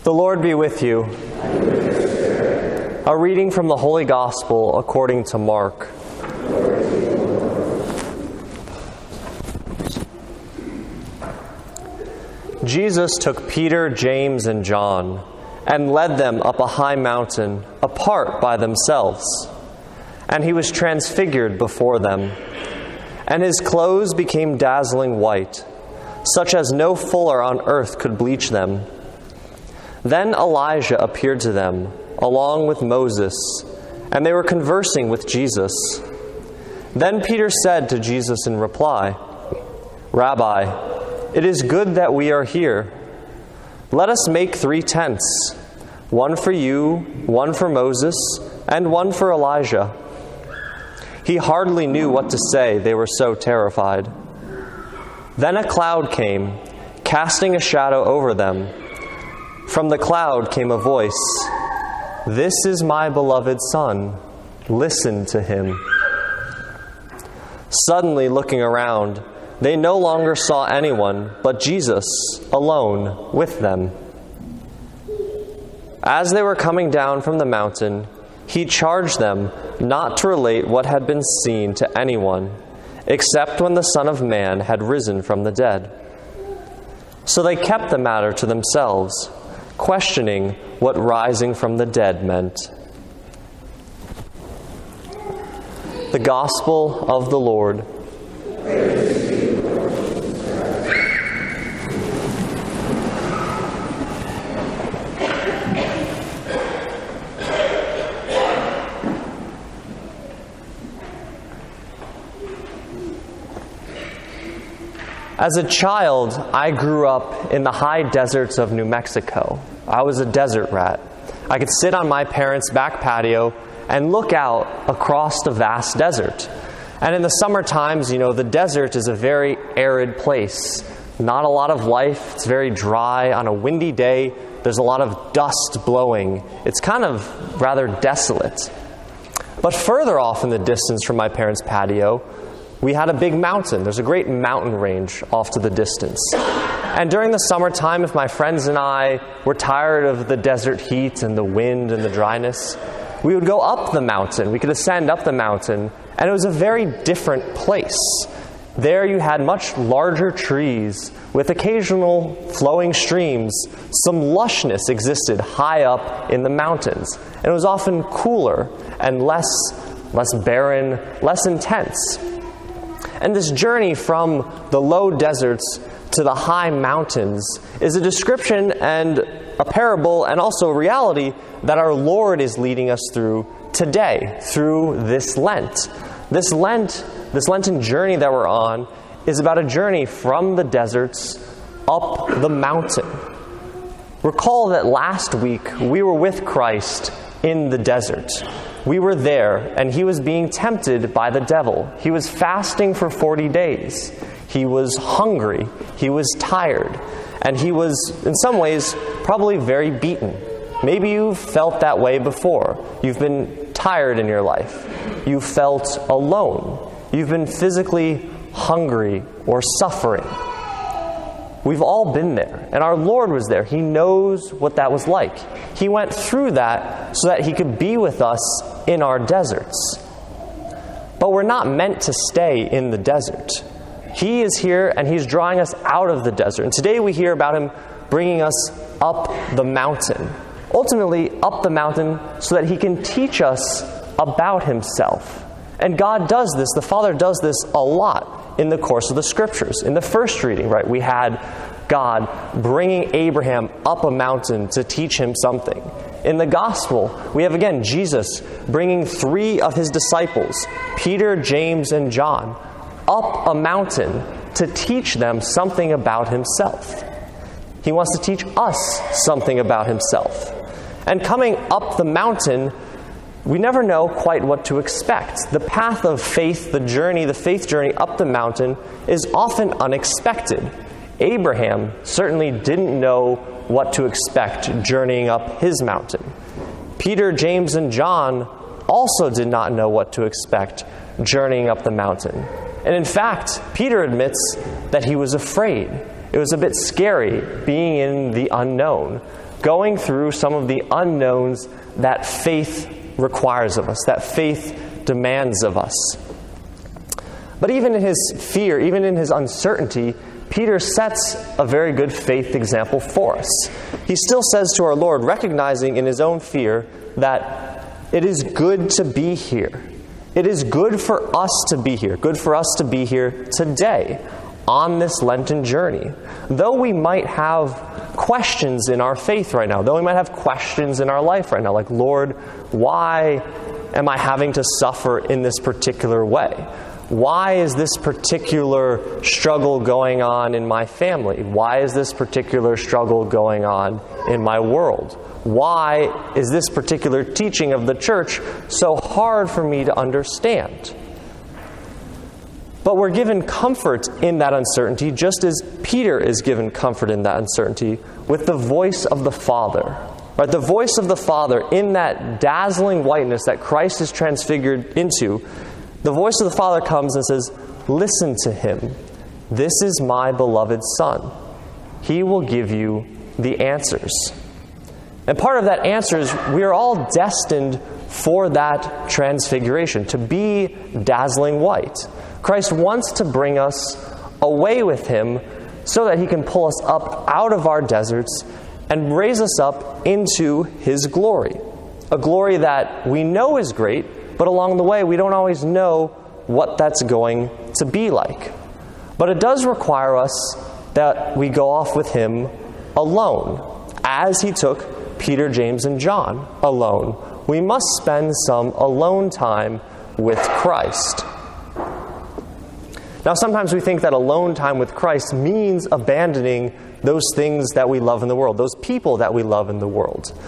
The Lord be with you. A reading from the Holy Gospel according to Mark. Jesus took Peter, James, and John and led them up a high mountain, apart by themselves. And he was transfigured before them. And his clothes became dazzling white, such as no fuller on earth could bleach them. Then Elijah appeared to them, along with Moses, and they were conversing with Jesus. Then Peter said to Jesus in reply, "Rabbi, it is good that we are here. Let us make 3 tents, one for you, one for Moses, and one for Elijah." He hardly knew what to say, they were so terrified. Then a cloud came, casting a shadow over them. From the cloud came a voice, "This is my beloved Son, listen to him." Suddenly looking around, they no longer saw anyone but Jesus alone with them. As they were coming down from the mountain, he charged them not to relate what had been seen to anyone, except when the Son of Man had risen from the dead. So they kept the matter to themselves, questioning what rising from the dead meant. The Gospel of the Lord. As a child, I grew up in the high deserts of New Mexico. I was a desert rat. I could sit on my parents' back patio and look out across the vast desert. And in the summer times, the desert is a very arid place. Not a lot of life. It's very dry. On a windy day, there's a lot of dust blowing. It's kind of rather desolate. But further off in the distance from my parents' patio, we had a big mountain. There's a great mountain range off to the distance. And during the summertime, if my friends and I were tired of the desert heat and the wind and the dryness, we would go up the mountain. We could ascend up the mountain, and it was a very different place. There you had much larger trees with occasional flowing streams. Some lushness existed high up in the mountains, and it was often cooler and less barren, less intense. And this journey from the low deserts to the high mountains is a description and a parable and also a reality that our Lord is leading us through today, through this Lent. This Lenten journey that we're on is about a journey from the deserts up the mountain. Recall that last week we were with Christ in the desert. We were there, and he was being tempted by the devil. He was fasting for 40 days. He was hungry. He was tired. And he was, in some ways, probably very beaten. Maybe you've felt that way before. You've been tired in your life. You felt alone. You've been physically hungry or suffering. We've all been there, and our Lord was there. He knows what that was like. He went through that so that he could be with us in our deserts. But we're not meant to stay in the desert. He is here, and he's drawing us out of the desert. And today we hear about him bringing us up the mountain. Ultimately, up the mountain so that he can teach us about himself. And God does this, the Father does this a lot in the course of the Scriptures. In the first reading, we had God bringing Abraham up a mountain to teach him something. In the Gospel, we have again Jesus bringing 3 of his disciples, Peter, James, and John, up a mountain to teach them something about himself. He wants to teach us something about himself. And coming up the mountain, we never know quite what to expect. The path of faith, the faith journey up the mountain is often unexpected. Abraham certainly didn't know what to expect journeying up his mountain. Peter, James, and John also did not know what to expect journeying up the mountain. And in fact, Peter admits that he was afraid. It was a bit scary being in the unknown, going through some of the unknowns that faith requires of us, that faith demands of us. But even in his fear, even in his uncertainty, Peter sets a very good faith example for us. He still says to our Lord, recognizing in his own fear, that it is good to be here. It is good for us to be here, good for us to be here today on this Lenten journey. Though we might have questions in our faith right now, though we might have questions in our life right now, like, Lord, why am I having to suffer in this particular way? Why is this particular struggle going on in my family? Why is this particular struggle going on in my world? Why is this particular teaching of the church so hard for me to understand? But we're given comfort in that uncertainty, just as Peter is given comfort in that uncertainty, with the voice of the Father. Right? The voice of the Father in that dazzling whiteness that Christ is transfigured into. The voice of the Father comes and says, listen to him. This is my beloved Son. He will give you the answers. And part of that answer is we are all destined for that transfiguration, to be dazzling white. Christ wants to bring us away with him so that he can pull us up out of our deserts and raise us up into his glory. A glory that we know is great, but along the way, we don't always know what that's going to be like. But it does require us that we go off with him alone, as he took Peter, James, and John alone. We must spend some alone time with Christ. Now, sometimes we think that alone time with Christ means abandoning those things that we love in the world, those people that we love in the world.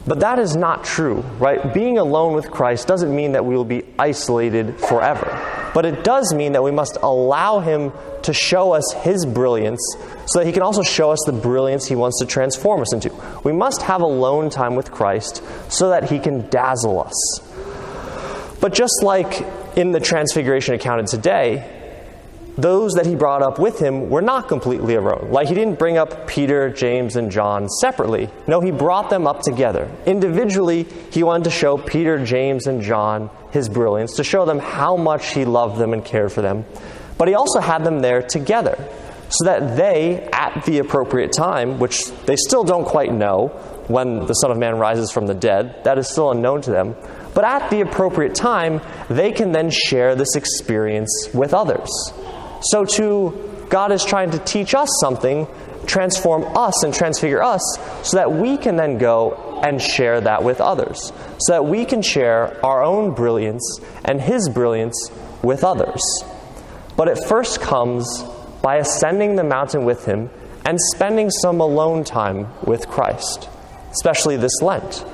But that is not true, right? Being alone with Christ doesn't mean that we will be isolated forever. But it does mean that we must allow him to show us his brilliance so that he can also show us the brilliance he wants to transform us into. We must have alone time with Christ so that he can dazzle us. But just like in the Transfiguration accounted today, those that he brought up with him were not completely alone. Like, he didn't bring up Peter, James, and John separately. No, he brought them up together. Individually, he wanted to show Peter, James, and John his brilliance, to show them how much he loved them and cared for them. But he also had them there together, so that they, at the appropriate time, which they still don't quite know when the Son of Man rises from the dead, that is still unknown to them, but at the appropriate time, they can then share this experience with others. So too, God is trying to teach us something, transform us and transfigure us, so that we can then go and share that with others. So that we can share our own brilliance and his brilliance with others. But it first comes by ascending the mountain with him and spending some alone time with Christ, especially this Lent.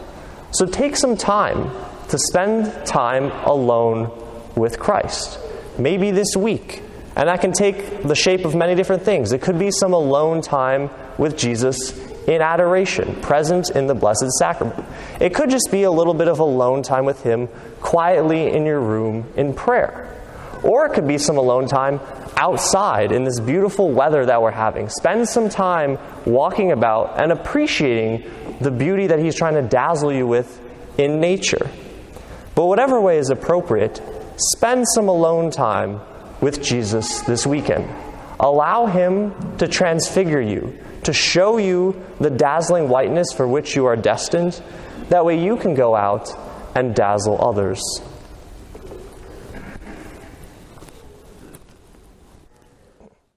So take some time to spend time alone with Christ. Maybe this week. And that can take the shape of many different things. It could be some alone time with Jesus in adoration, present in the Blessed Sacrament. It could just be a little bit of alone time with him quietly in your room in prayer. Or it could be some alone time outside in this beautiful weather that we're having. Spend some time walking about and appreciating the beauty that he's trying to dazzle you with in nature. But whatever way is appropriate, spend some alone time with Jesus this weekend. Allow him to transfigure you, to show you the dazzling whiteness for which you are destined. That way you can go out and dazzle others.